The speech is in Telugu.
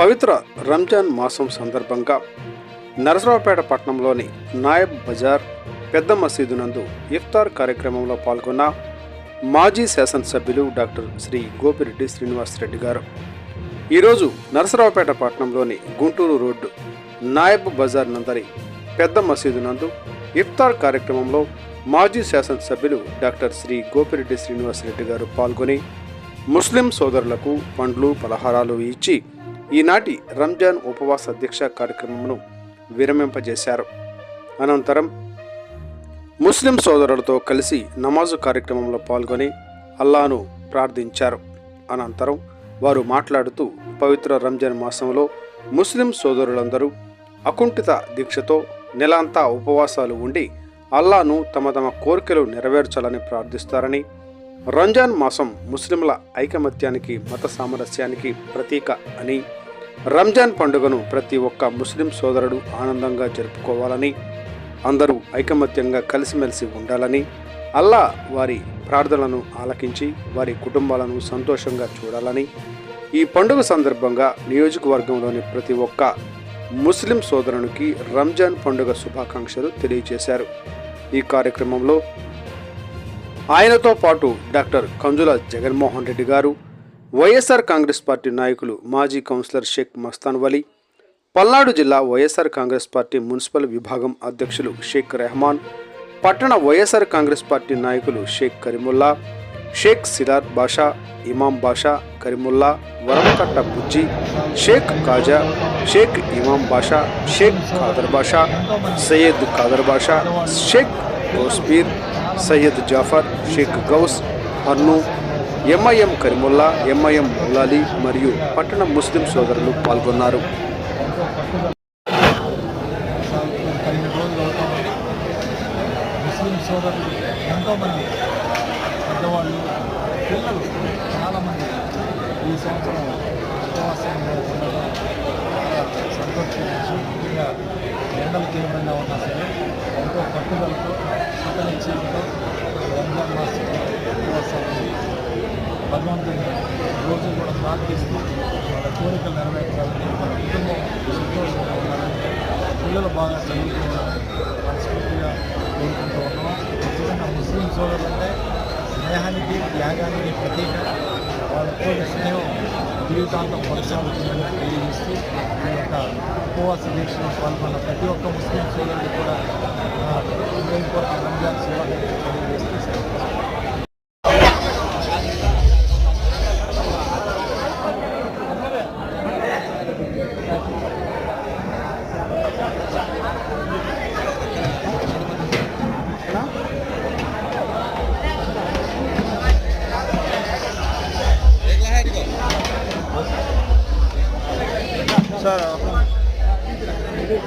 పవిత్ర రంజాన్ మాసం సందర్భంగా నరసరావుపేట పట్టణంలోని నాయబ్ బజార్ పెద్ద మసీదు నందు ఇఫ్తార్ కార్యక్రమంలో పాల్గొన్న మాజీ శాసనసభ్యులు డాక్టర్ శ్రీ గోపిరెడ్డి శ్రీనివాసరెడ్డి గారు ఈరోజు నరసరావుపేట పట్టణంలోని గుంటూరు రోడ్డు నాయబ్ బజార్ నందరి పెద్ద మసీదు నందు ఇఫ్తార్ కార్యక్రమంలో మాజీ శాసనసభ్యులు డాక్టర్ శ్రీ గోపిరెడ్డి శ్రీనివాసరెడ్డి గారు పాల్గొని ముస్లిం సోదరులకు పండ్లు పలహారాలు ఇచ్చి ఈనాటి రంజాన్ ఉపవాస దీక్ష కార్యక్రమమును విరమింపజేశారు. అనంతరం ముస్లిం సోదరులతో కలిసి నమాజు కార్యక్రమంలో పాల్గొని అల్లాను ప్రార్థించారు. అనంతరం వారు మాట్లాడుతూ పవిత్ర రంజాన్ మాసంలో ముస్లిం సోదరులందరూ అకుంఠిత దీక్షతో నెలంతా ఉపవాసాలు ఉండి అల్లాను తమ తమ కోరికలు నెరవేర్చాలని ప్రార్థిస్తారని, రంజాన్ మాసం ముస్లింల ఐకమత్యానికి మత సామరస్యానికి ప్రతీక అని, రంజాన్ పండుగను ప్రతి ఒక్క ముస్లిం సోదరుడు ఆనందంగా జరుపుకోవాలని, అందరూ ఐకమత్యంగా కలిసిమెలిసి ఉండాలని, అల్లా వారి ప్రార్థనలను ఆలకించి వారి కుటుంబాలను సంతోషంగా చూడాలని ఈ పండుగ సందర్భంగా నియోజకవర్గంలోని ప్రతి ఒక్క ముస్లిం సోదరునికి రంజాన్ పండుగ శుభాకాంక్షలు తెలియజేశారు. ఈ కార్యక్రమంలో ఆయనతో పాటు డాక్టర్ కంజుల జగన్మోహన్ రెడ్డి గారు, వైఎస్ఆర్ కాంగ్రెస్ పార్టీ నాయకులు మాజీ కౌన్సిలర్ షేక్ మస్తాన్ వలీ, పల్నాడు జిల్లా వైఎస్ఆర్ కాంగ్రెస్ పార్టీ మున్సిపల్ విభాగం అధ్యక్షులు షేక్ రెహమాన్, పట్టణ వైఎస్ఆర్ కాంగ్రెస్ పార్టీ నాయకులు షేక్ కరీముల్లా, షేక్ సిరార్ బాషా, ఇమాం బాషా, కరీముల్లా, వరమకట్ట బుజ్జి, షేక్ కాజా, షేక్ ఇమాం బాషా, షేక్ ఖాదర్ బాషా, సయ్యద్ ఖాదర్ బాషా, షేక్ గౌస్పీర్, సయ్యద్ జాఫర్, షేక్ గౌస్, అర్ను, ఎంఐఎం కరీముల్లా, ఎంఐఎం ముల్లాలి మరియు పట్టణ ముస్లిం సోదరులు పాల్గొన్నారు. ముస్లిం సోదరులు ఎంతోమంది పెద్దవాళ్ళు పిల్లలు చాలామంది ఈ సంవత్సరం ఉపవాసంలో ఉండడం సంతోషించి, ముఖ్యంగా ఎండలు తీవ్రంగా ఉన్నా సరే ఎంతో పట్టుదలతో సతనిచ్చయంతో రంజాన్ మాసంలో ఉపవాసాలు భగవంతుని రోజు కూడా ప్రార్థిస్తూ వాళ్ళ కోరికలు నెరవేర్చాలని, వాళ్ళ కుటుంబం సంతోషంగా ఉండాలని, పిల్లలు బాగా చదువుకోవాలని మనస్ఫూర్తిగా కోరుకుంటూ ఉన్నాం. ముఖ్యంగా ముస్లిం సోదరులంటే స్నేహానికి త్యాగానికి ప్రతీక. వాళ్ళతో స్నేహం జీవితాంతం కొనసాగుతుందని తెలియజేస్తూ ఈ యొక్క ఉపవాస దీక్షలో పాల్గొన్న ప్రతి ఒక్క ముస్లిం సోదరులు కూడా రంజాన్ శుభాకాంక్షలు